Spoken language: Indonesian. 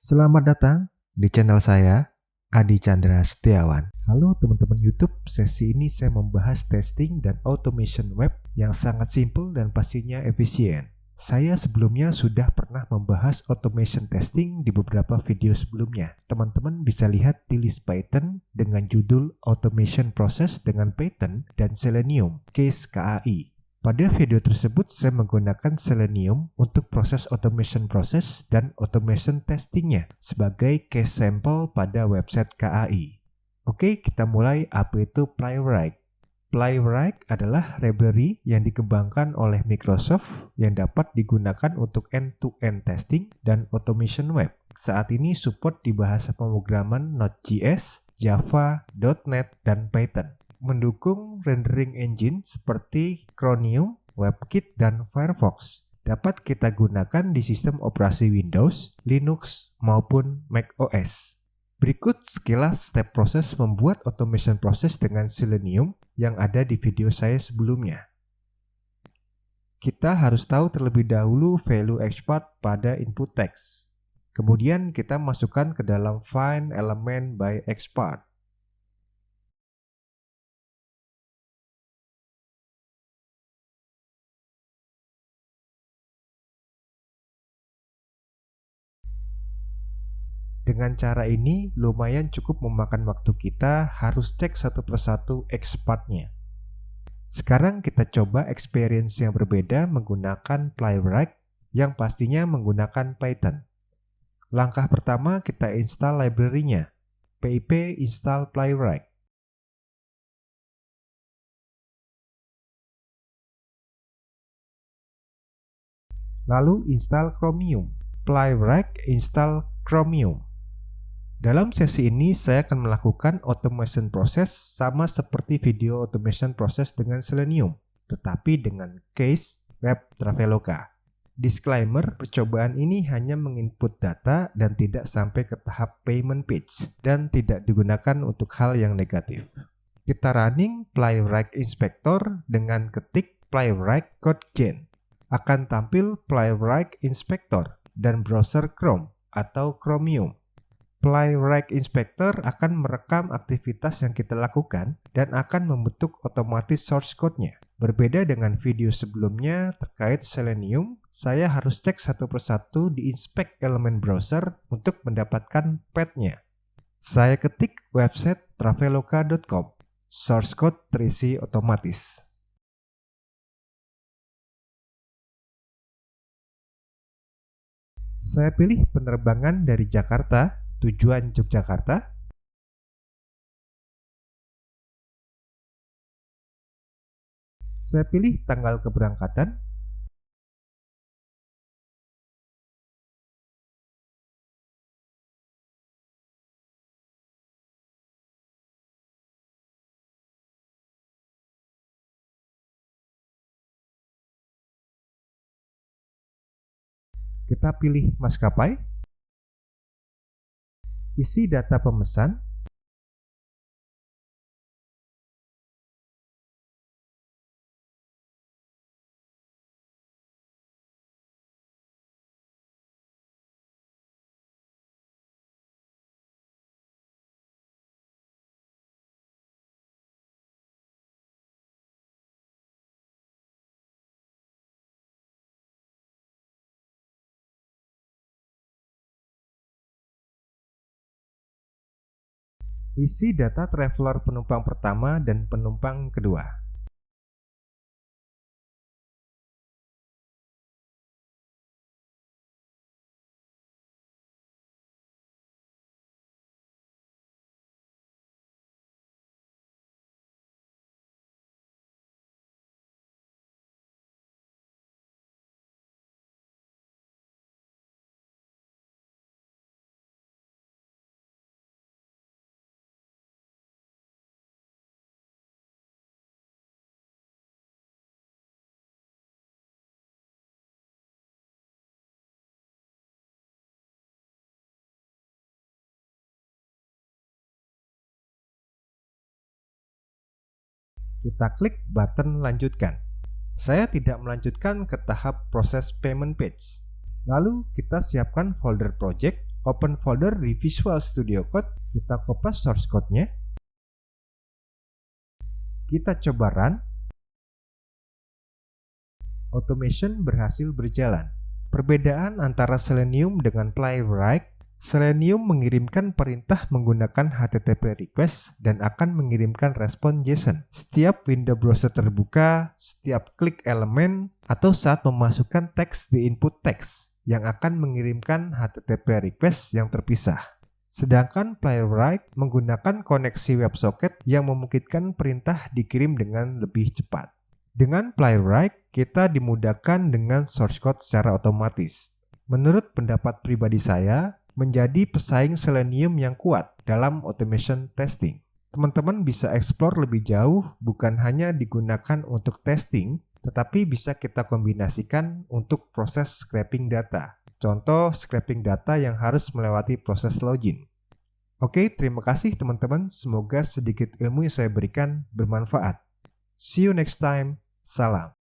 Selamat datang di channel saya, Adi Chandra Setiawan. Halo teman-teman YouTube, sesi ini saya membahas testing dan automation web yang sangat simple dan pastinya efisien. Saya sebelumnya sudah pernah membahas automation testing di beberapa video sebelumnya. Teman-teman bisa lihat di list Python dengan judul Automation Process dengan Python dan Selenium, case KAI. Pada video tersebut saya menggunakan Selenium untuk proses automation proses dan automation testingnya sebagai case sample pada website KAI. Oke, kita mulai. Apa itu Playwright? Playwright adalah library yang dikembangkan oleh Microsoft yang dapat digunakan untuk end-to-end testing dan automation web. Saat ini support di bahasa pemrograman Node.js, Java, .NET, dan Python. Mendukung rendering engine seperti Chromium, WebKit, dan Firefox. Dapat kita gunakan di sistem operasi Windows, Linux, maupun macOS. Berikut sekilas step proses membuat automation proses dengan Selenium yang ada di video saya sebelumnya. Kita harus tahu terlebih dahulu value export pada input text. Kemudian kita masukkan ke dalam find element by export. Dengan cara ini, lumayan cukup memakan waktu kita harus cek satu persatu exportnya. Sekarang kita coba experience yang berbeda menggunakan Playwright yang pastinya menggunakan Python. Langkah pertama kita install library-nya, pip install Playwright. Lalu install Chromium, Playwright install Chromium. Dalam sesi ini saya akan melakukan automation proses sama seperti video automation proses dengan Selenium, tetapi dengan case web Traveloka. Disclaimer, percobaan ini hanya menginput data dan tidak sampai ke tahap payment page dan tidak digunakan untuk hal yang negatif. Kita running Playwright Inspector dengan ketik Playwright CodeGen. Akan tampil Playwright Inspector dan browser Chrome atau Chromium. Playwright Inspector akan merekam aktivitas yang kita lakukan dan akan membentuk otomatis source code-nya. Berbeda dengan video sebelumnya terkait Selenium, saya harus cek satu persatu di inspect elemen browser untuk mendapatkan path-nya. Saya ketik website traveloka.com. Source code terisi otomatis. Saya pilih penerbangan dari Jakarta, tujuan Yogyakarta. Saya pilih tanggal keberangkatan. Kita pilih maskapai. Isi data pemesan. Isi data traveler penumpang pertama dan penumpang kedua. Kita klik button lanjutkan. Saya tidak melanjutkan ke tahap proses payment page. Lalu kita siapkan folder project, open folder di Visual Studio Code, kita copy source code-nya, kita coba run, automation berhasil berjalan. Perbedaan antara Selenium dengan Playwright, Selenium mengirimkan perintah menggunakan HTTP request dan akan mengirimkan respon JSON. Setiap window browser terbuka, setiap klik elemen, atau saat memasukkan teks di input teks yang akan mengirimkan HTTP request yang terpisah. Sedangkan Playwright menggunakan koneksi WebSocket yang memungkinkan perintah dikirim dengan lebih cepat. Dengan Playwright, kita dimudahkan dengan source code secara otomatis. Menurut pendapat pribadi saya, menjadi pesaing Selenium yang kuat dalam automation testing. Teman-teman bisa explore lebih jauh, bukan hanya digunakan untuk testing, tetapi bisa kita kombinasikan untuk proses scraping data. Contoh scraping data yang harus melewati proses login. Oke, terima kasih teman-teman. Semoga sedikit ilmu yang saya berikan bermanfaat. See you next time. Salam.